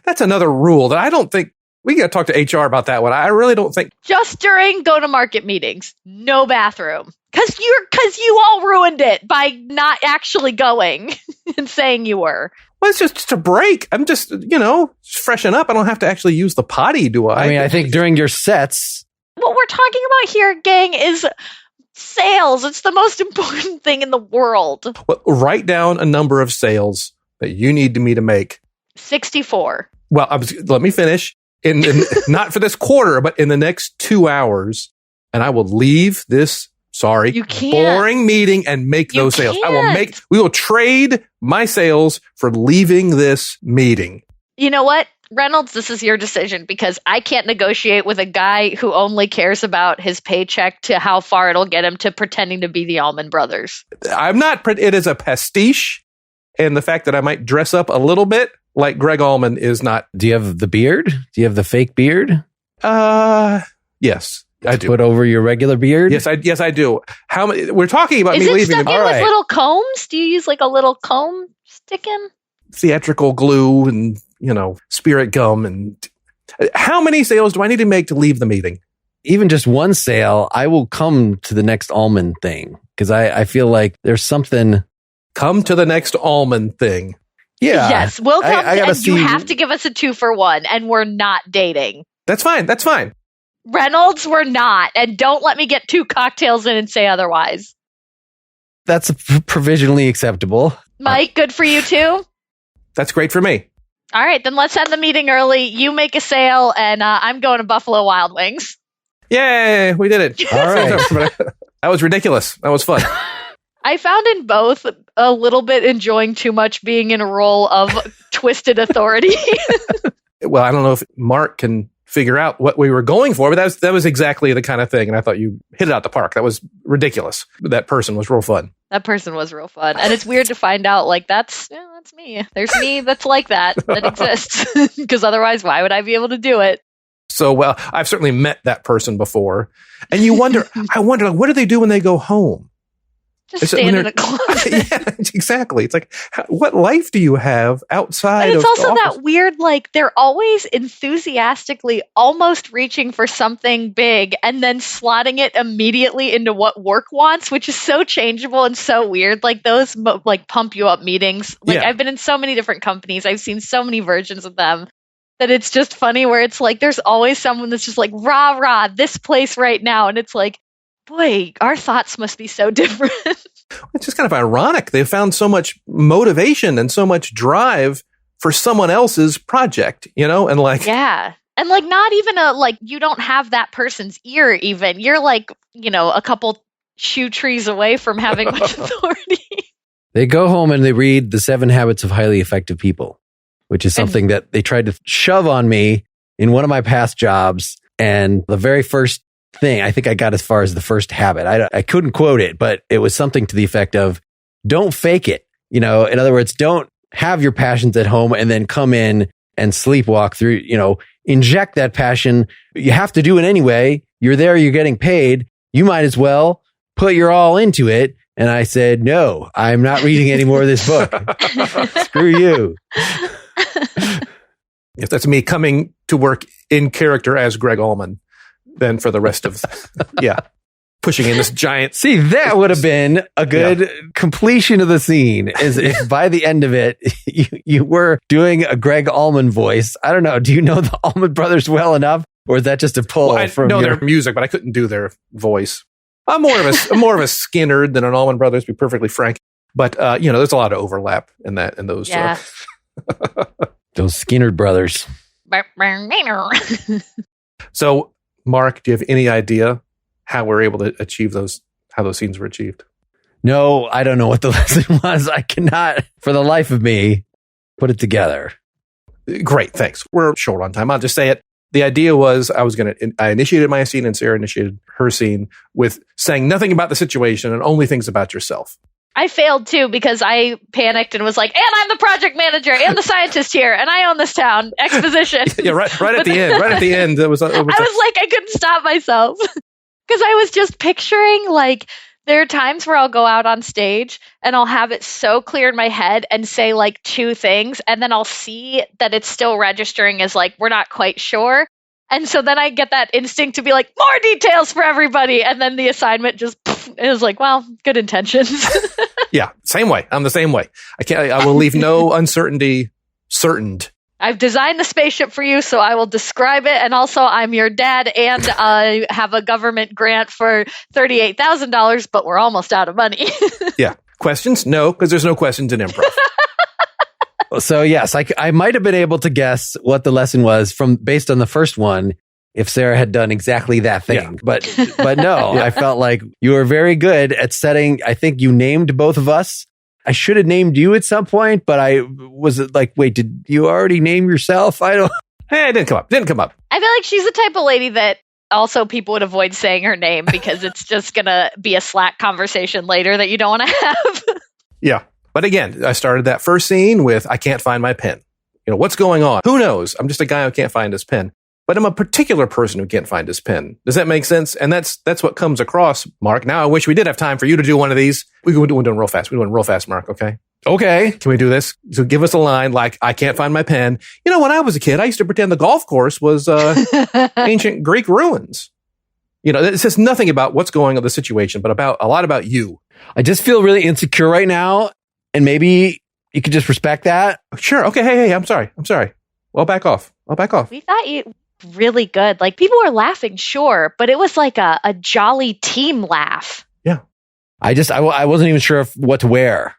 That's another rule that I don't think we got to talk to HR about that one. I really don't think. Just during go-to-market meetings, no bathroom. Because you all ruined it by not actually going and saying you were. Well, it's just a break. I'm just, freshen up. I don't have to actually use the potty, do I? I mean, I think during your sets. What we're talking about here, gang, is sales. It's the most important thing in the world. Well, write down a number of sales that you need me to make. 64. Well, let me finish. In not for this quarter, but in the next 2 hours, and I will leave this boring meeting and make those sales. We will trade my sales for leaving this meeting. You know what, Reynolds, this is your decision, because I can't negotiate with a guy who only cares about his paycheck to how far it'll get him to pretending to be the Allman Brothers. I'm not. It is a pastiche, and the fact that I might dress up a little bit like Greg Allman is not. Do you have the beard? Do you have the fake beard? Yes. I do. Put over your regular beard? Yes, I do. How many? We're talking about me leaving. Is it stuck in with little combs? Do you use like a little comb sticking? Theatrical glue and, spirit gum. And how many sales do I need to make to leave the meeting? Even just one sale, I will come to the next Allman thing, because I feel like there's something. Come to the next Allman thing. Yeah. Yes, we'll come and you have to give us a 2-for-1, and we're not dating. That's fine. Reynolds, we're not. And don't let me get 2 cocktails in and say otherwise. That's provisionally acceptable. Mike, good for you too? That's great for me. All right, then let's end the meeting early. You make a sale, and I'm going to Buffalo Wild Wings. Yay, we did it. All right. That was ridiculous. That was fun. I found in both a little bit enjoying too much being in a role of twisted authority. Well, I don't know if Mark can figure out what we were going for. But that was exactly the kind of thing. And I thought you hit it out the park. That was ridiculous. That person was real fun. That person was real fun. And it's weird to find out, like, that's me. There's me that's like that exists. Because otherwise, why would I be able to do it? So, well, I've certainly met that person before. And you wonder, like, what do they do when they go home? Just stand in a closet. Yeah, exactly. It's like, what life do you have outside of the office? And it's also office? that weird, like, they're always enthusiastically almost reaching for something big and then slotting it immediately into what work wants, which is so changeable and so weird. Like, those, like, pump you up meetings. Like, Yeah. I've been in so many different companies. I've seen so many versions of them that it's just funny where it's like, there's always someone that's just like, rah, rah, this place right now. And it's like, boy, our thoughts must be so different. It's just kind of ironic. They found so much motivation and so much drive for someone else's project, and like, yeah. And like, not even you don't have that person's ear even. You're like, a couple shoe trees away from having much authority. They go home and they read The 7 Habits of Highly Effective People, which is something that they tried to shove on me in one of my past jobs. And the very first thing, I think I got as far as the first habit. I couldn't quote it, but it was something to the effect of, don't fake it. In other words, don't have your passions at home and then come in and sleepwalk through, inject that passion. You have to do it anyway. You're there, you're getting paid. You might as well put your all into it. And I said, no, I'm not reading any more of this book. Screw you. If that's me coming to work in character as Greg Allman, then for the rest of, pushing in this giant. See, that would have been a good completion of the scene, is if by the end of it, you were doing a Greg Allman voice. I don't know. Do you know the Allman Brothers well enough? Or is that just a pull from know their music, but I couldn't do their voice. I'm more of a Skinner than an Allman Brothers, to be perfectly frank. But, there's a lot of overlap in those. Yeah. Those Skinner brothers. So, Mark, do you have any idea how we're able to achieve how those scenes were achieved? No, I don't know what the lesson was. I cannot, for the life of me, put it together. Great, thanks. We're short on time. I'll just say it. The idea was I initiated my scene and Sarah initiated her scene with saying nothing about the situation and only things about yourself. I failed too because I panicked and was like, and I'm the project manager and the scientist here and I own this town. Exposition. Yeah, right at the end. Right at the end. I was like, I couldn't stop myself because I was just picturing, like, there are times where I'll go out on stage and I'll have it so clear in my head and say like 2 things, and then I'll see that it's still registering as like, we're not quite sure. And so then I get that instinct to be like, more details for everybody. And then the assignment just, it was like, well, good intentions. Yeah, same way. I'm the same way. I will leave no uncertainty certain. I've designed the spaceship for you, so I will describe it. And also, I'm your dad, and I have a government grant for $38,000, but we're almost out of money. Yeah. Questions? No, because there's no questions in improv. So yes, I might have been able to guess what the lesson was based on the first one if Sarah had done exactly that thing. Yeah. But no, I felt like you were very good at setting. I think you named both of us. I should have named you at some point, but I was like, wait, did you already name yourself? I don't. Hey, it didn't come up. I feel like she's the type of lady that also people would avoid saying her name because it's just going to be a Slack conversation later that you don't want to have. Yeah. But again, I started that first scene with, I can't find my pen. What's going on? Who knows? I'm just a guy who can't find his pen. But I'm a particular person who can't find his pen. Does that make sense? And that's what comes across, Mark. Now, I wish we did have time for you to do one of these. We can do it real fast. We do it real fast, Mark, okay? Okay. Can we do this? So give us a line like, I can't find my pen. When I was a kid, I used to pretend the golf course was ancient Greek ruins. It says nothing about what's going on, the situation, but a lot about you. I just feel really insecure right now. And maybe you could just respect that. Sure. Okay. Hey, I'm sorry. Well, back off. We thought you really good. Like, people were laughing, sure, but it was like a jolly team laugh. Yeah. I wasn't even sure what to wear.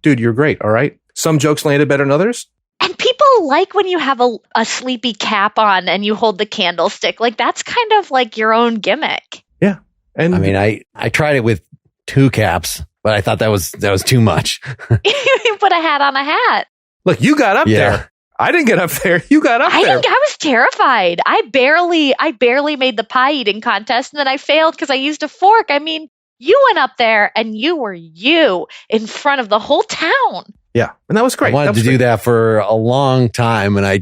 Dude, you're great. All right. Some jokes landed better than others. And people like when you have a sleepy cap on and you hold the candlestick. Like, that's kind of like your own gimmick. Yeah. And I mean, I tried it with 2 caps, but I thought that was too much. You put a hat on a hat. Look, you got up there. I didn't get up there. You got up there. I was terrified. I barely made the pie eating contest, and then I failed because I used a fork. I mean, you went up there and you were you in front of the whole town. Yeah, and that was great. I wanted to do that for a long time, and I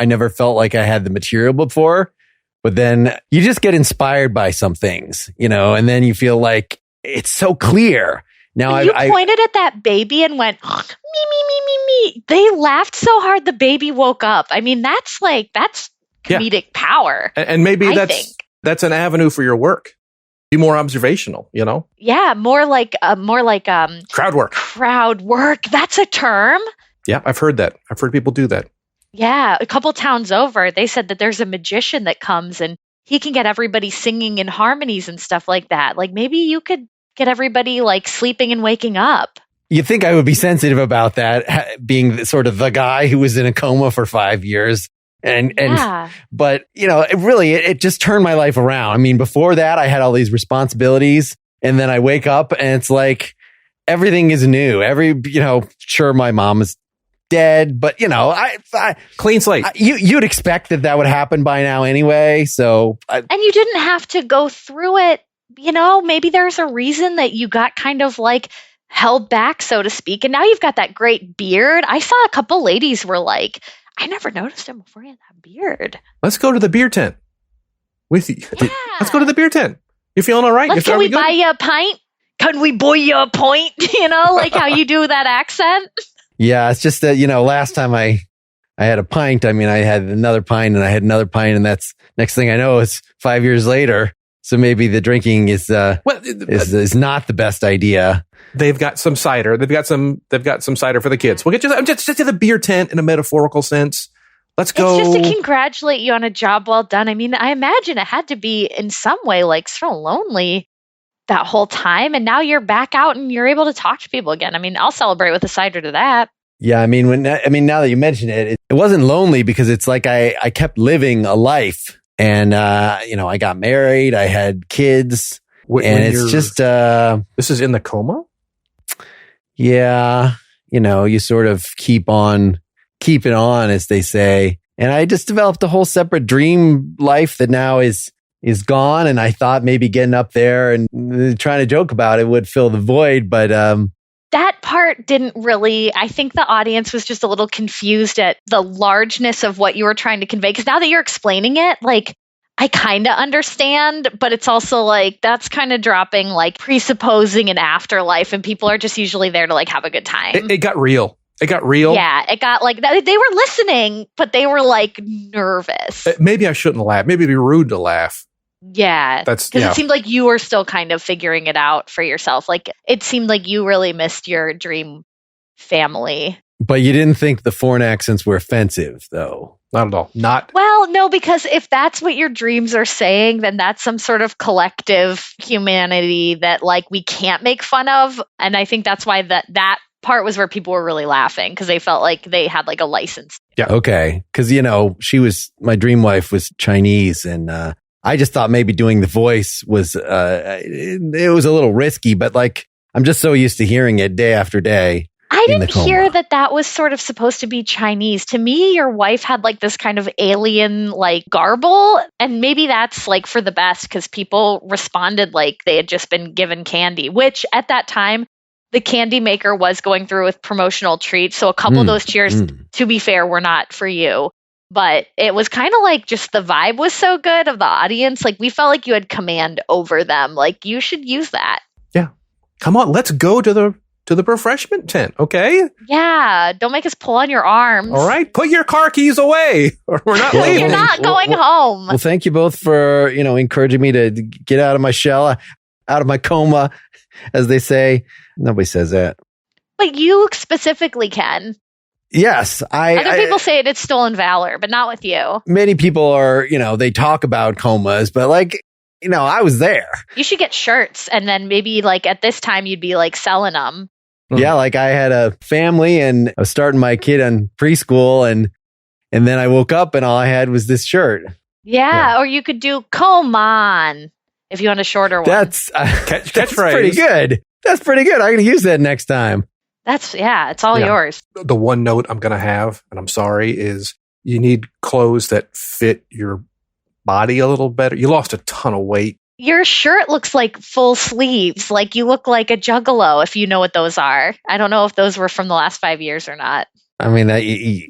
never felt like I had the material before. But then you just get inspired by some things, and then you feel like it's so clear. Now you pointed at that baby and went, me, me, me, me, me. They laughed so hard the baby woke up. I mean, that's comedic power. And maybe that's an avenue for your work. Be more observational, Yeah, more like crowd work. Crowd work. That's a term. Yeah, I've heard that. I've heard people do that. Yeah, a couple towns over, they said that there's a magician that comes and he can get everybody singing in harmonies and stuff like that. Like maybe you could get everybody like sleeping and waking up. You'd think I would be sensitive about that, being sort of the guy who was in a coma for 5 years. But it just turned my life around. I mean, before that, I had all these responsibilities, and then I wake up and it's like everything is new. Sure, my mom is dead, but I clean slate. You'd expect that would happen by now anyway. So, and you didn't have to go through it. Maybe there's a reason that you got kind of like held back, so to speak. And now you've got that great beard. I saw a couple ladies were like, I never noticed him before he had that beard. Let's go to the beer tent with you. Yeah. Let's go to the beer tent. You feeling all right? Can we buy you a pint? Can we buy you a pint? Like how you do that accent. Yeah, it's just that, last time I had a pint, I mean, I had another pint and I had another pint, and that's next thing I know, it's 5 years later. So maybe the drinking is not the best idea. They've got some cider. They've got some cider for the kids. We'll get just to the beer tent in a metaphorical sense. Let's go. It's just to congratulate you on a job well done. I mean, I imagine it had to be in some way like sort of lonely that whole time, and now you're back out and you're able to talk to people again. I mean, I'll celebrate with a cider to that. Yeah, I mean, now that you mention it, it wasn't lonely because it's like I kept living a life, and I got married, I had kids, and it's just this is in the coma. Yeah, you sort of keep on keeping on, as they say, and I just developed a whole separate dream life that now is gone. And I thought maybe getting up there and trying to joke about it would fill the void, but that part didn't really. I think the audience was just a little confused at the largeness of what you were trying to convey. Because now that you're explaining it, like I kind of understand, but it's also like that's kind of dropping like presupposing an afterlife, and people are just usually there to like have a good time. It got real. It got real. Yeah, it got like they were listening, but they were like nervous. Maybe I shouldn't laugh. Maybe it'd be rude to laugh. Yeah, because it seemed like you were still kind of figuring it out for yourself. Like it seemed like you really missed your dream family. But you didn't think the foreign accents were offensive, though? Not at all. Well, no, because if that's what your dreams are saying, then that's some sort of collective humanity that like we can't make fun of. And I think that's why that part was where people were really laughing, because they felt like they had like a license. Yeah. Okay. Because, my dream wife was Chinese, and I just thought maybe doing the voice was, it was a little risky, but like, I'm just so used to hearing it day after day. I didn't hear that was sort of supposed to be Chinese. To me, your wife had like this kind of alien like garble, and maybe that's like for the best because people responded like they had just been given candy, which at that time, the candy maker was going through with promotional treats. So a couple of those cheers, to be fair, were not for you. But it was kind of like just the vibe was so good of the audience. Like we felt like you had command over them. Like you should use that. Yeah. Come on, let's go to the refreshment tent, okay? Yeah, don't make us pull on your arms. All right, put your car keys away, or we're not leaving. You're not going home. Well, thank you both for encouraging me to get out of my shell, out of my coma, as they say. Nobody says that. But you specifically can. Yes, Other people say it's stolen valor, but not with you. Many people are, they talk about comas, but like. I was there. You should get shirts, and then maybe like at this time you'd be like selling them. Yeah, like I had a family and I was starting my kid on preschool, and then I woke up and all I had was this shirt. Yeah. Or you could do "Come on" if you want a shorter one. That's catchphrase. Pretty good. That's pretty good. I'm going to use that next time. It's all yours. The one note I'm going to have, and I'm sorry, is you need clothes that fit your body a little better. You lost a ton of weight. Your shirt looks like full sleeves. Like you look like a juggalo, if you know what those are. I don't know if those were from the last 5 years or not. I mean,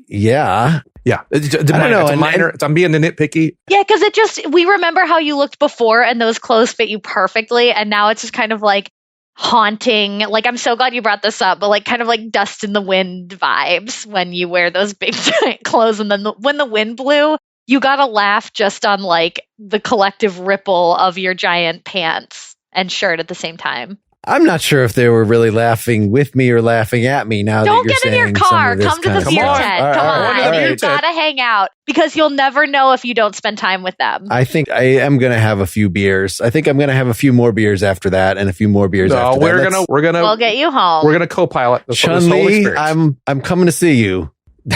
yeah. Yeah. I don't know. It's a minor. I'm being nitpicky. Yeah, because we remember how you looked before and those clothes fit you perfectly. And now it's just kind of like haunting. Like, I'm so glad you brought this up, but like kind of like dust in the wind vibes when you wear those big giant clothes. And then when the wind blew, you got to laugh just on like the collective ripple of your giant pants and shirt at the same time. I'm not sure if they were really laughing with me or laughing at me now Don't that you're get in your car. Come to the beer tent. Come on. You got to hang out because you'll never know if you don't spend time with them. I think I am going to have a few beers. I think I'm going to have a few more beers after that and a few more beers after that. We'll get you home. We're going to co-pilot this whole experience. I'm coming to see you.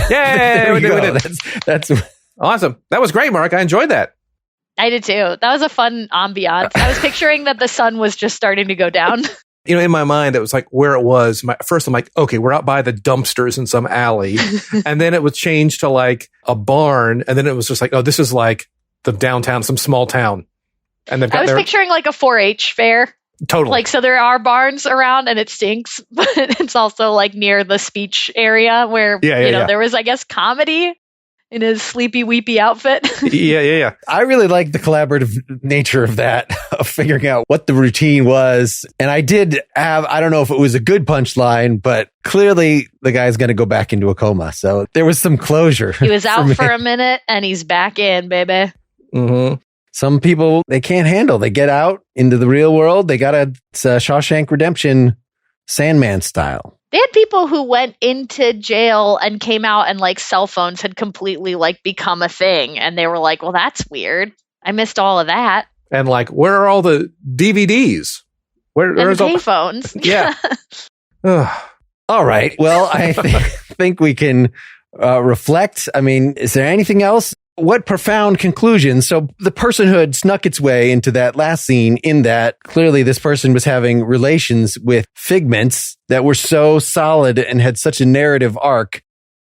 Yay! we did. That's awesome. That was great, Mark. I enjoyed that. I did too. That was a fun ambiance. I was picturing that the sun was just starting to go down. In my mind, it was like where it was. First, I'm like, okay, we're out by the dumpsters in some alley. And then it was changed to like a barn. And then it was just like, oh, this is like the downtown, some small town. And they've got I was picturing like a 4-H fair. Totally. Like, so there are barns around and it stinks, but it's also like near the speech area where, there was, I guess, comedy in his sleepy weepy outfit. Yeah. I really like the collaborative nature of that, of figuring out what the routine was. And I did have, I don't know if it was a good punchline, but clearly the guy's going to go back into a coma. So there was some closure. He was out for a minute and he's back in, baby. Mm-hmm. Some people, they can't handle. They get out into the real world. They got a Shawshank Redemption Sandman style. They had people who went into jail and came out and like cell phones had completely like become a thing. And they were like, well, that's weird. I missed all of that. And like, where are all the DVDs? Where's all the phones? Yeah. All right. Well, I think we can reflect. I mean, is there anything else? What profound conclusions? So the personhood snuck its way into that last scene in that clearly this person was having relations with figments that were so solid and had such a narrative arc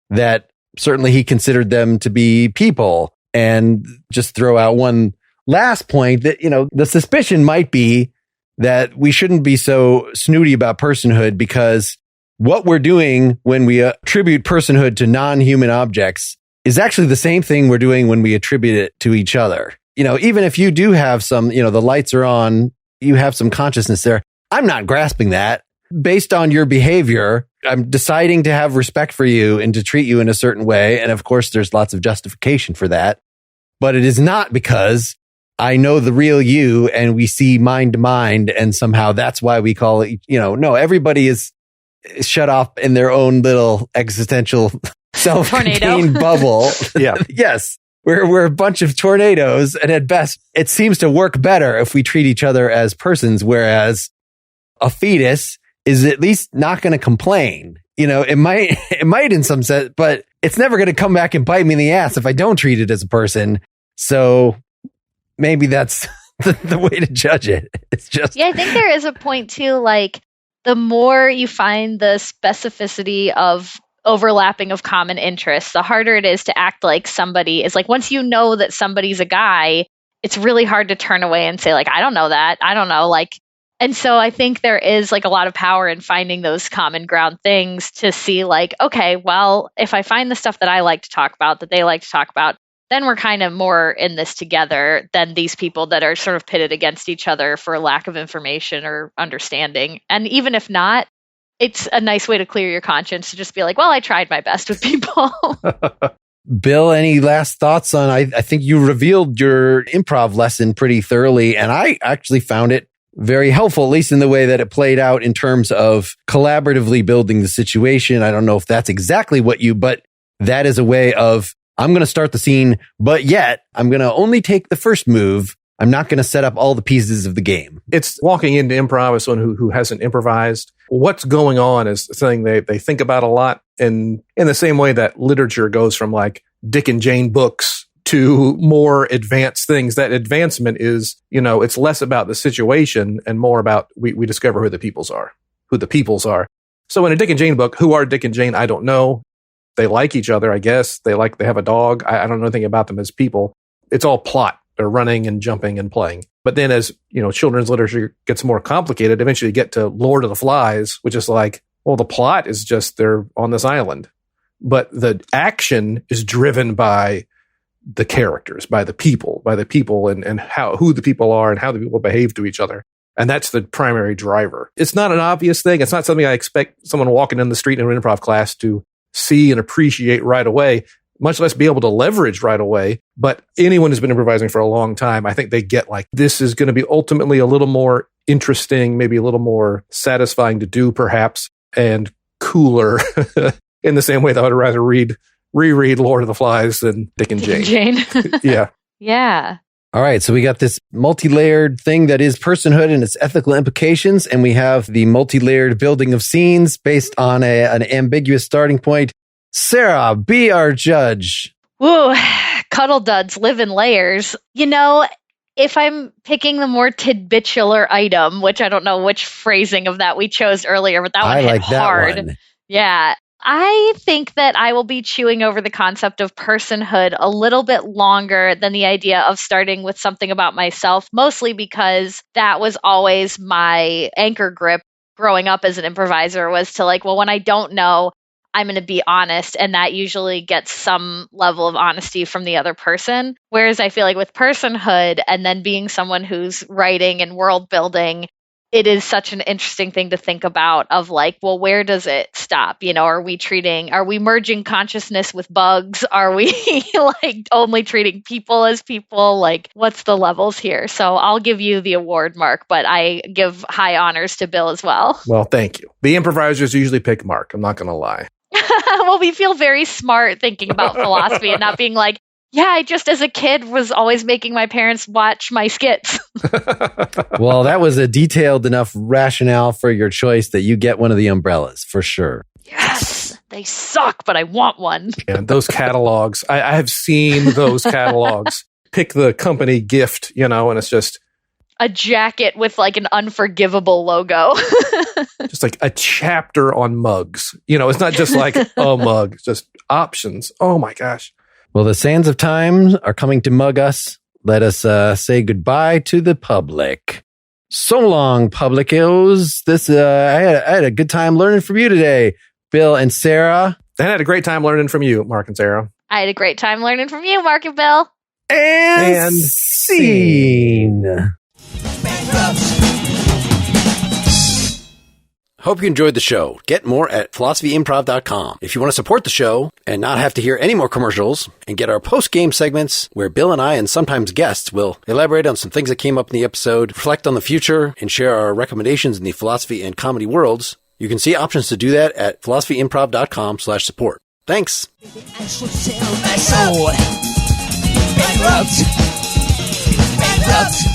that certainly he considered them to be people. And just throw out one last point that, the suspicion might be that we shouldn't be so snooty about personhood because what we're doing when we attribute personhood to non-human objects is actually the same thing we're doing when we attribute it to each other. Even if you do have some, the lights are on, you have some consciousness there. I'm not grasping that. Based on your behavior, I'm deciding to have respect for you and to treat you in a certain way. And of course, there's lots of justification for that. But it is not because I know the real you and we see mind to mind. And somehow that's why we call it, no, everybody is shut off in their own little existential self-contained bubble. Yeah. Yes. We're a bunch of tornadoes. And at best, it seems to work better if we treat each other as persons, whereas a fetus is at least not going to complain. It might in some sense, but it's never going to come back and bite me in the ass if I don't treat it as a person. So maybe that's the way to judge it. It's just. Yeah, I think there is a point too, like the more you find the specificity of overlapping of common interests, the harder it is to act like somebody is like, once you know that somebody's a guy, it's really hard to turn away and say like, I don't know that. I don't know. Like, and so I think there is like a lot of power in finding those common ground things to see like, okay, well, if I find the stuff that I like to talk about, that they like to talk about, then we're kind of more in this together than these people that are sort of pitted against each other for lack of information or understanding. And even if not, it's a nice way to clear your conscience to just be like, well, I tried my best with people. Bill, any last thoughts on, I think you revealed your improv lesson pretty thoroughly, and I actually found it very helpful, at least in the way that it played out in terms of collaboratively building the situation. I don't know if that's exactly but that is a way of, I'm going to start the scene, but yet I'm going to only take the first move. I'm not going to set up all the pieces of the game. It's walking into improv as someone who hasn't improvised. What's going on is something they think about a lot. And in the same way that literature goes from like Dick and Jane books to more advanced things, that advancement is, it's less about the situation and more about we discover who the peoples are. So in a Dick and Jane book, who are Dick and Jane? I don't know. They like each other, I guess. They have a dog. I don't know anything about them as people. It's all plot. They're running and jumping and playing. But then as, children's literature gets more complicated, eventually you get to Lord of the Flies, which is like, well, the plot is just they're on this island. But the action is driven by the characters, by the people and who the people are and how the people behave to each other. And that's the primary driver. It's not an obvious thing. It's not something I expect someone walking in the street in an improv class to see and appreciate right away, much less be able to leverage right away. But anyone who's been improvising for a long time, I think they get like, this is going to be ultimately a little more interesting, maybe a little more satisfying to do perhaps, and cooler in the same way that I would rather reread Lord of the Flies than Dick and Jane. Yeah. Yeah. All right. So we got this multi-layered thing that is personhood and its ethical implications. And we have the multi-layered building of scenes based on an ambiguous starting point. Sarah, be our judge. Woo, cuddle duds live in layers. If I'm picking the more tidbitular item, which I don't know which phrasing of that we chose earlier, but that one hit hard. That one. Yeah. I think that I will be chewing over the concept of personhood a little bit longer than the idea of starting with something about myself, mostly because that was always my anchor grip growing up as an improviser, was to like, well, when I don't know, I'm going to be honest. And that usually gets some level of honesty from the other person. Whereas I feel like with personhood and then being someone who's writing and world building, it is such an interesting thing to think about of like, well, where does it stop? Are we merging consciousness with bugs? Are we like only treating people as people? Like, what's the levels here? So I'll give you the award, Mark, but I give high honors to Bill as well. Well, thank you. The improvisers usually pick Mark. I'm not going to lie. Well, we feel very smart thinking about philosophy and not being like, yeah, I just as a kid was always making my parents watch my skits. Well, that was a detailed enough rationale for your choice that you get one of the umbrellas for sure. Yes, they suck, but I want one. Yeah, those catalogs. I have seen those catalogs. Pick the company gift, and it's just a jacket with like an unforgivable logo. Just like a chapter on mugs. It's not just like a mug, it's just options. Oh my gosh. Well, the sands of time are coming to mug us. Let us say goodbye to the public. So long, publicos. I had a good time learning from you today, Bill and Sarah. I had a great time learning from you, Mark and Sarah. I had a great time learning from you, Mark and Bill. And scene. Hope you enjoyed the show. Get more at philosophyimprov.com. If you want to support the show and not have to hear any more commercials and get our post-game segments where Bill and I and sometimes guests will elaborate on some things that came up in the episode, reflect on the future, and share our recommendations in the philosophy and comedy worlds, you can see options to do that at philosophyimprov.com/support. Thanks. Bankrupt.